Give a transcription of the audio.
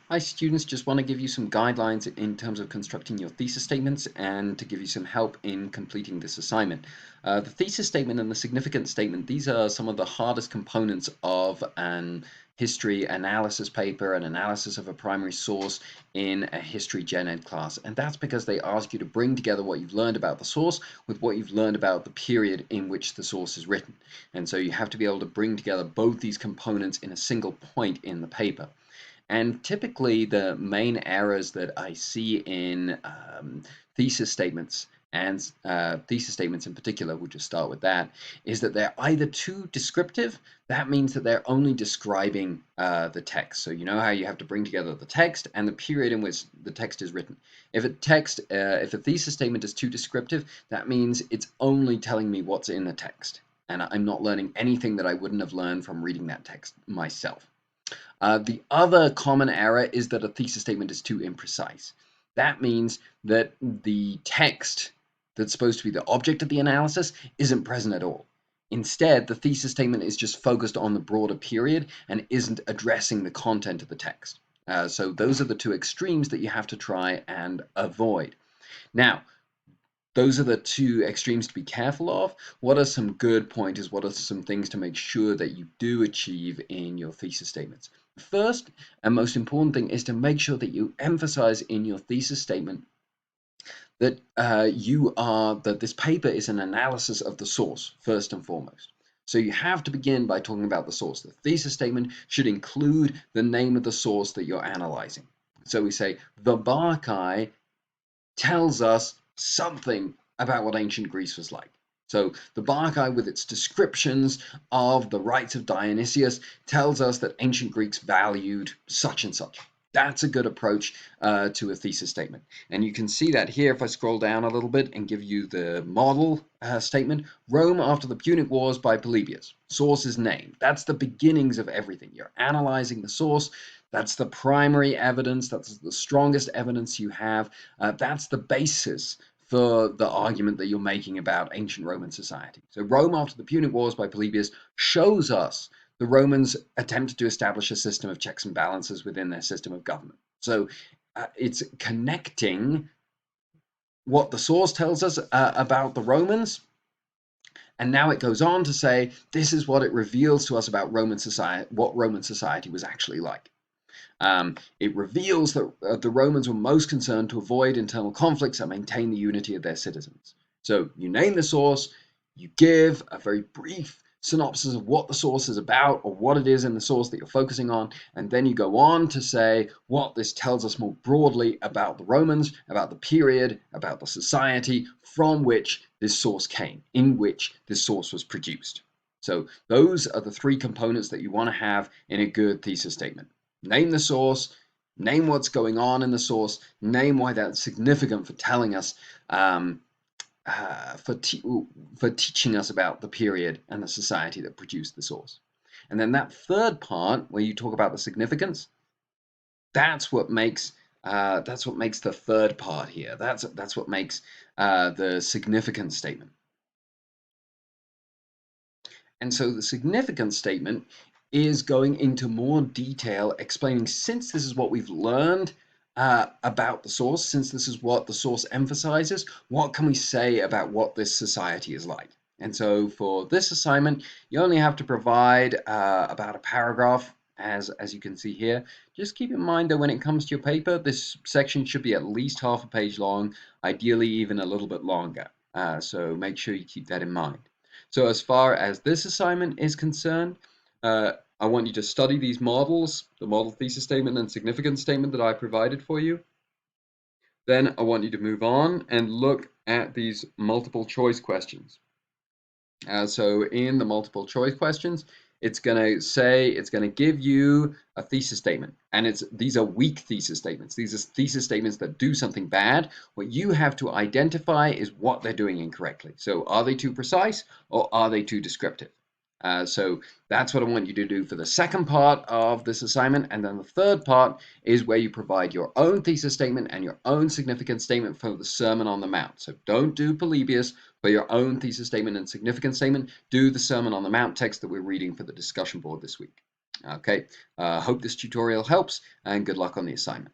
Hi students, just want to give you some guidelines in terms of constructing your thesis statements and to give you some help in completing this assignment. The thesis statement and the significance statement, these are some of the hardest components of an history analysis paper, an analysis of a primary source in a history gen ed class. And that's because they ask you to bring together what you've learned about the source with what you've learned about the period in which the source is written. And so you have to be able to bring together both these components in a single point in the paper. And typically, the main errors that I see in thesis statements and thesis statements in particular, we'll just start with that, is that they're either too descriptive. That means that they're only describing the text. So you know how you have to bring together the text and the period in which the text is written. If a thesis statement is too descriptive, that means it's only telling me what's in the text, and I'm not learning anything that I wouldn't have learned from reading that text myself. The other common error is that a thesis statement is too imprecise. That means that the text that's supposed to be the object of the analysis isn't present at all. Instead, the thesis statement is just focused on the broader period and isn't addressing the content of the text. So those are the two extremes that you have to try and avoid. Now, those are the two extremes to be careful of. What are some good pointers? What are some things to make sure that you do achieve in your thesis statements? First and most important thing is to make sure that you emphasize in your thesis statement that that this paper is an analysis of the source first and foremost. So you have to begin by talking about the source. The thesis statement should include the name of the source that you're analyzing. So we say the Barcae tells us something about what ancient Greece was like. So the Barcae, with its descriptions of the rites of Dionysius, tells us that ancient Greeks valued such and such. That's a good approach to a thesis statement. And you can see that here if I scroll down a little bit and give you the model statement. Rome after the Punic Wars by Polybius. Source is named. That's the beginnings of everything. You're analyzing the source. That's the primary evidence. That's the strongest evidence you have. That's the basis for the argument that you're making about ancient Roman society. So Rome after the Punic Wars by Polybius shows us the Romans attempted to establish a system of checks and balances within their system of government. So it's connecting what the source tells us about the Romans, and now it goes on to say this is what it reveals to us about Roman society, what Roman society was actually like. It reveals that the Romans were most concerned to avoid internal conflicts and maintain the unity of their citizens. So you name the source, you give a very brief synopsis of what the source is about or what it is in the source that you're focusing on, and then you go on to say what this tells us more broadly about the Romans, about the period, about the society from which this source came, in which this source was produced. So those are the three components that you want to have in a good thesis statement. Name the source, name what's going on in the source, name why that's significant for telling us for teaching us about the period and the society that produced the source. And then that third part, where you talk about the significance, that's what makes the third part here. That's what makes the significance statement. And so the significance statement is going into more detail, explaining since this is what we've learned about the source, since this is what the source emphasizes, what can we say about what this society is like? And so for this assignment, you only have to provide about a paragraph, as you can see here. Just keep in mind that when it comes to your paper, this section should be at least half a page long, ideally even a little bit longer. So make sure you keep that in mind. So as far as this assignment is concerned, I want you to study these models, the model thesis statement and significance statement that I provided for you. Then I want you to move on and look at these multiple choice questions. So in the multiple choice questions, it's going to give you a thesis statement, and these are weak thesis statements. These are thesis statements that do something bad. What you have to identify is what they're doing incorrectly. So are they too precise or are they too descriptive? So that's what I want you to do for the second part of this assignment. And then the third part is where you provide your own thesis statement and your own significance statement for the Sermon on the Mount. So don't do Polybius. For your own thesis statement and significance statement, do the Sermon on the Mount text that we're reading for the discussion board this week. Okay, hope this tutorial helps and good luck on the assignment.